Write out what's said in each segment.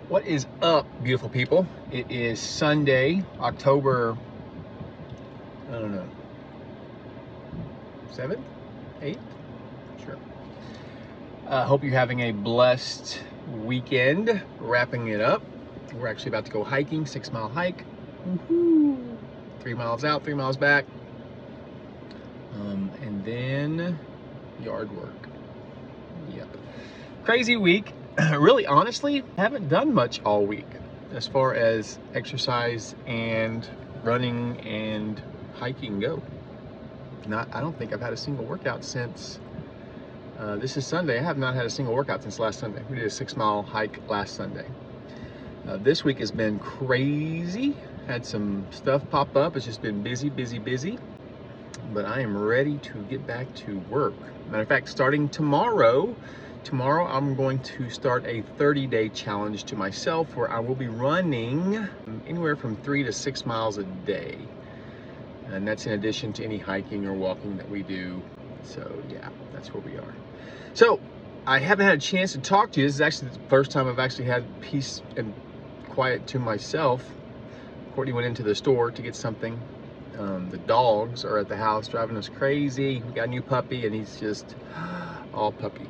What is up, beautiful people? It is Sunday, October, I don't know, 7th, 8th? Sure. Hope you're having a blessed weekend. Wrapping it up. We're actually about to go hiking, 6-mile hike. Woohoo! 3 miles out, 3 miles back. And then yard work. Yep. Crazy week. Really, honestly, haven't done much all week as far as exercise and running and hiking go. I don't think I've had a single workout since, this is Sunday. I have not had a single workout since last Sunday. We did a 6-mile hike last Sunday. This week has been crazy. Had some stuff pop up. It's just been busy. But I am ready to get back to work. Matter of fact, starting tomorrow I'm going to start a 30-day challenge to myself where I will be running anywhere from 3 to 6 miles a day. And that's in addition to any hiking or walking that we do. So yeah, that's where we are. So I haven't had a chance to talk to you. This is actually the first time I've actually had peace and quiet to myself. Courtney went into the store to get something. The dogs are at the house driving us crazy. We got a new puppy and he's just all puppy.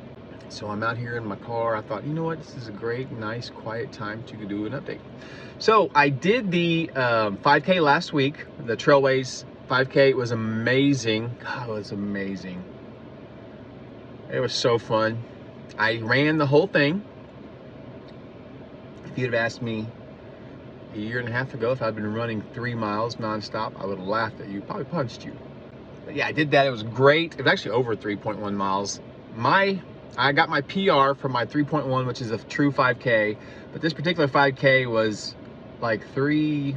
So I'm out here in my car. I thought, you know what? This is a great, nice, quiet time to do an update. So I did the 5K last week, the Trailways 5K. It was amazing. God, it was amazing. It was so fun. I ran the whole thing. If you'd have asked me a year and a half ago if I'd been running 3 miles nonstop, I would have laughed at you, probably punched you. But yeah, I did that. It was great. It was actually over 3.1 miles. I got my PR for my 3.1, which is a true 5K, but this particular 5K was like I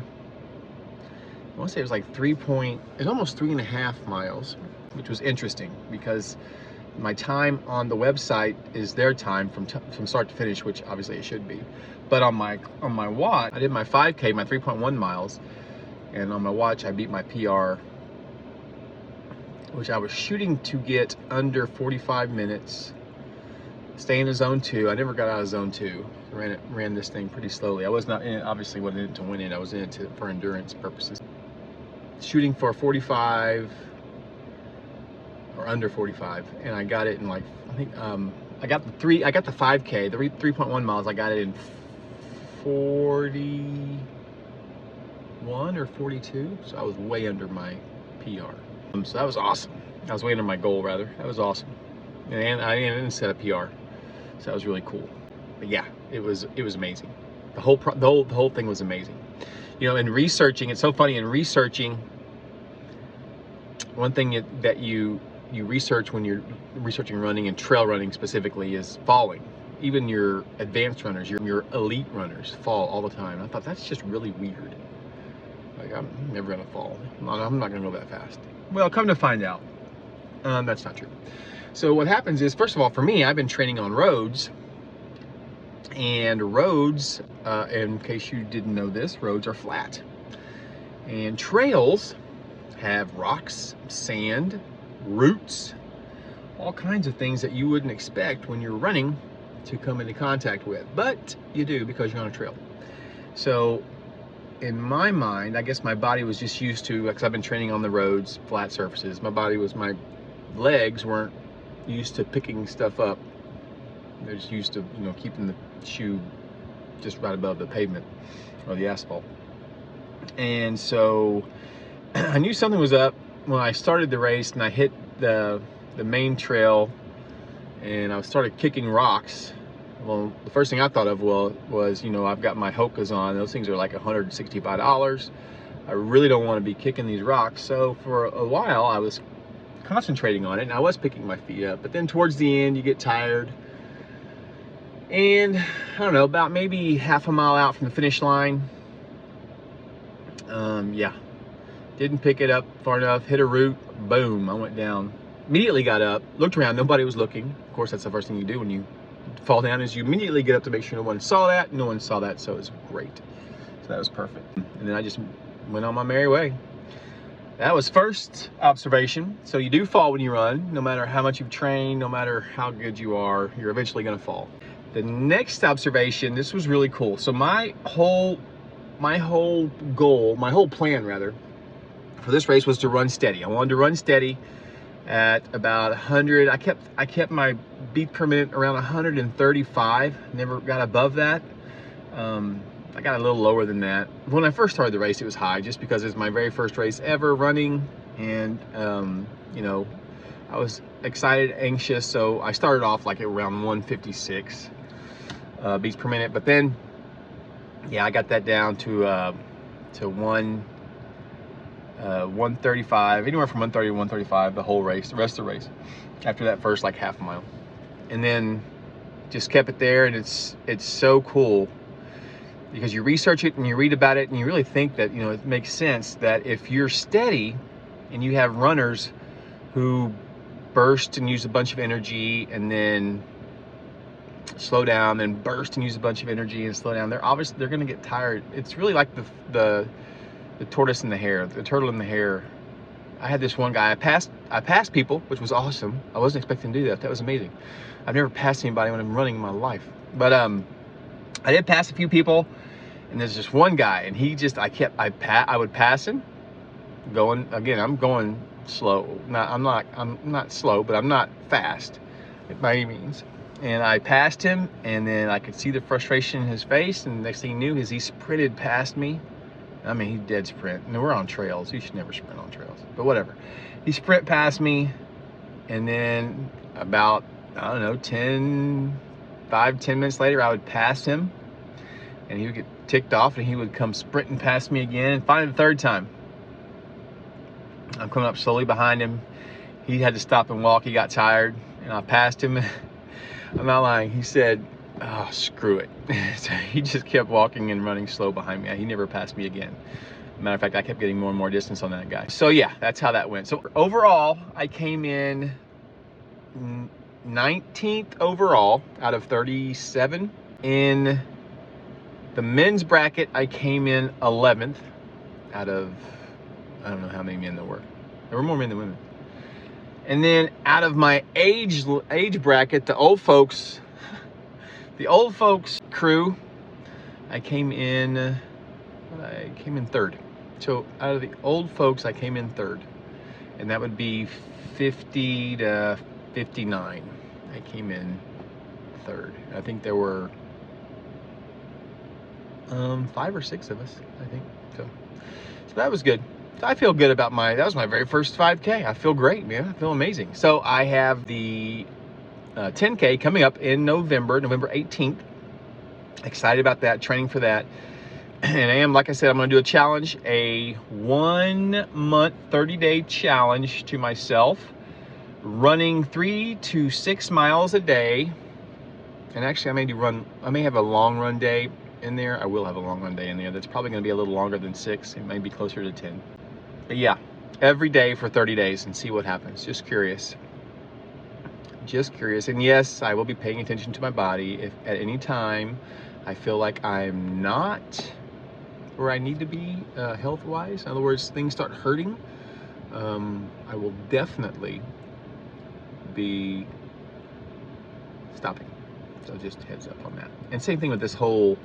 want to say it was like it's almost 3.5 miles, which was interesting because my time on the website is their time from start to finish, which obviously it should be. But on my watch, I did my 5K, my 3.1 miles, and on my watch I beat my PR, which I was shooting to get under 45 minutes. Stay in zone 2. I never got out of zone 2. Ran this thing pretty slowly. I was not in it, obviously wasn't in it to win it. I was in it for endurance purposes. Shooting for 45 or under 45, and I got it in like, I think I got the 5K, the 3.1 miles. I got it in 41 or 42, so I was way under my PR. So that was awesome. I was way under my goal, rather. That was awesome, and I didn't set a PR, so that was really cool. But yeah, it was amazing. The whole thing was amazing. You know, in researching, it's so funny. In researching, one thing that you research when you're researching running and trail running specifically is falling. Even your advanced runners, your elite runners fall all the time. I thought that's just really weird. Like, I'm never gonna fall. I'm not gonna go that fast. Well, come to find out, that's not true. So what happens is, first of all, for me, I've been training on roads. And roads, in case you didn't know this, roads are flat. And trails have rocks, sand, roots, all kinds of things that you wouldn't expect when you're running to come into contact with, but you do because you're on a trail. So in my mind, I guess my body was just used to, because I've been training on the roads, flat surfaces, my legs weren't used to picking stuff up. They're just used to, keeping the shoe just right above the pavement or the asphalt. And so I knew something was up when I started the race and I hit the main trail and I started kicking rocks. Well, the first thing I thought of was I've got my Hokas on. Those things are like $165. I really don't want to be kicking these rocks. So for a while I was concentrating on it and I was picking my feet up. But then towards the end you get tired. And I don't know, about maybe half a mile out from the finish line, didn't pick it up far enough, hit a root, boom, I went down. Immediately got up, looked around, nobody was looking. Of course, that's the first thing you do when you fall down, is you immediately get up to make sure no one saw that. No one saw that, so it was great. So that was perfect. And then I just went on my merry way. That was first observation. So you do fall when you run. No matter how much you've trained, no matter how good you are, you're eventually gonna fall. The next observation, this was really cool. So my whole goal, my whole plan rather, for this race was to run steady. I wanted to run steady at about 100. I kept my beat per minute around 135. Never got above that. I got a little lower than that. When I first started the race, it was high just because it's my very first race ever running, and you know, I was excited, anxious, so I started off like around 156 beats per minute. But then, yeah, I got that down to 135, anywhere from 130 to 135 the whole race, the rest of the race, after that first like half mile, and then just kept it there. And it's so cool because you research it and you read about it and you really think that, you know, it makes sense that if you're steady and you have runners who burst and use a bunch of energy and then slow down, then burst and use a bunch of energy and slow down, they're going to get tired. It's really like the tortoise and the hare, the turtle and the hare. I had this one guy, I passed people, which was awesome. I wasn't expecting to do that. That was amazing. I've never passed anybody when I'm running in my life, but I did pass a few people. And there's just one guy, and he just, I would pass him, going, again, I'm going slow. I'm not slow, but I'm not fast by any means. And I passed him, and then I could see the frustration in his face, and the next thing he knew is he sprinted past me. I mean, he dead sprint. And we're on trails. You should never sprint on trails, but whatever. He sprint past me, and then about, I don't know, 5-10 minutes later, I would pass him, and he would get ticked off, and he would come sprinting past me again. And finally, the third time, I'm coming up slowly behind him. He had to stop and walk. He got tired, and I passed him. I'm not lying. He said, "Oh, screw it." So he just kept walking and running slow behind me. He never passed me again. Matter of fact, I kept getting more and more distance on that guy. So yeah, that's how that went. So overall, I came in 19th overall out of 37. In the men's bracket, I came in 11th out of, I don't know how many men there were. There were more men than women. And then out of my age bracket, the old folks crew, I came in third. So out of the old folks, I came in third. And that would be 50 to 59. I came in third. I think there were 5 or 6 of us, I think. So that was good. So I feel good about that was my very first 5K. I feel great, man. I feel amazing. So I have the 10K coming up in November 18th. Excited about that, training for that. And like I said, I'm going to do a challenge, a 1 month, 30-day challenge to myself, running 3 to 6 miles a day. And actually, I may have a long run day in there. I will have a long run day in there. That's probably going to be a little longer than 6. It may be closer to 10. But yeah, every day for 30 days and see what happens. Just curious. And yes, I will be paying attention to my body. If at any time I feel like I'm not where I need to be health-wise, in other words, things start hurting, I will definitely be stopping. So just heads up on that. And same thing with this whole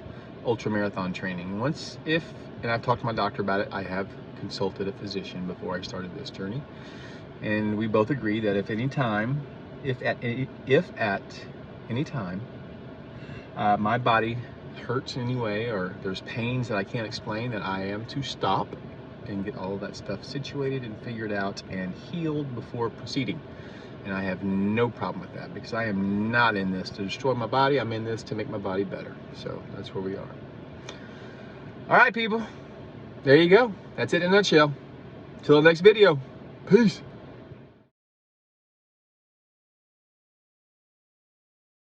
ultra marathon training. And I've talked to my doctor about it. I have consulted a physician before I started this journey, and we both agree that if at any time my body hurts in any way, or there's pains that I can't explain, that I am to stop and get all of that stuff situated and figured out and healed before proceeding. And I have no problem with that, because I am not in this to destroy my body. I'm in this to make my body better. So that's where we are. All right, people. There you go. That's it in a nutshell. Till the next video. Peace.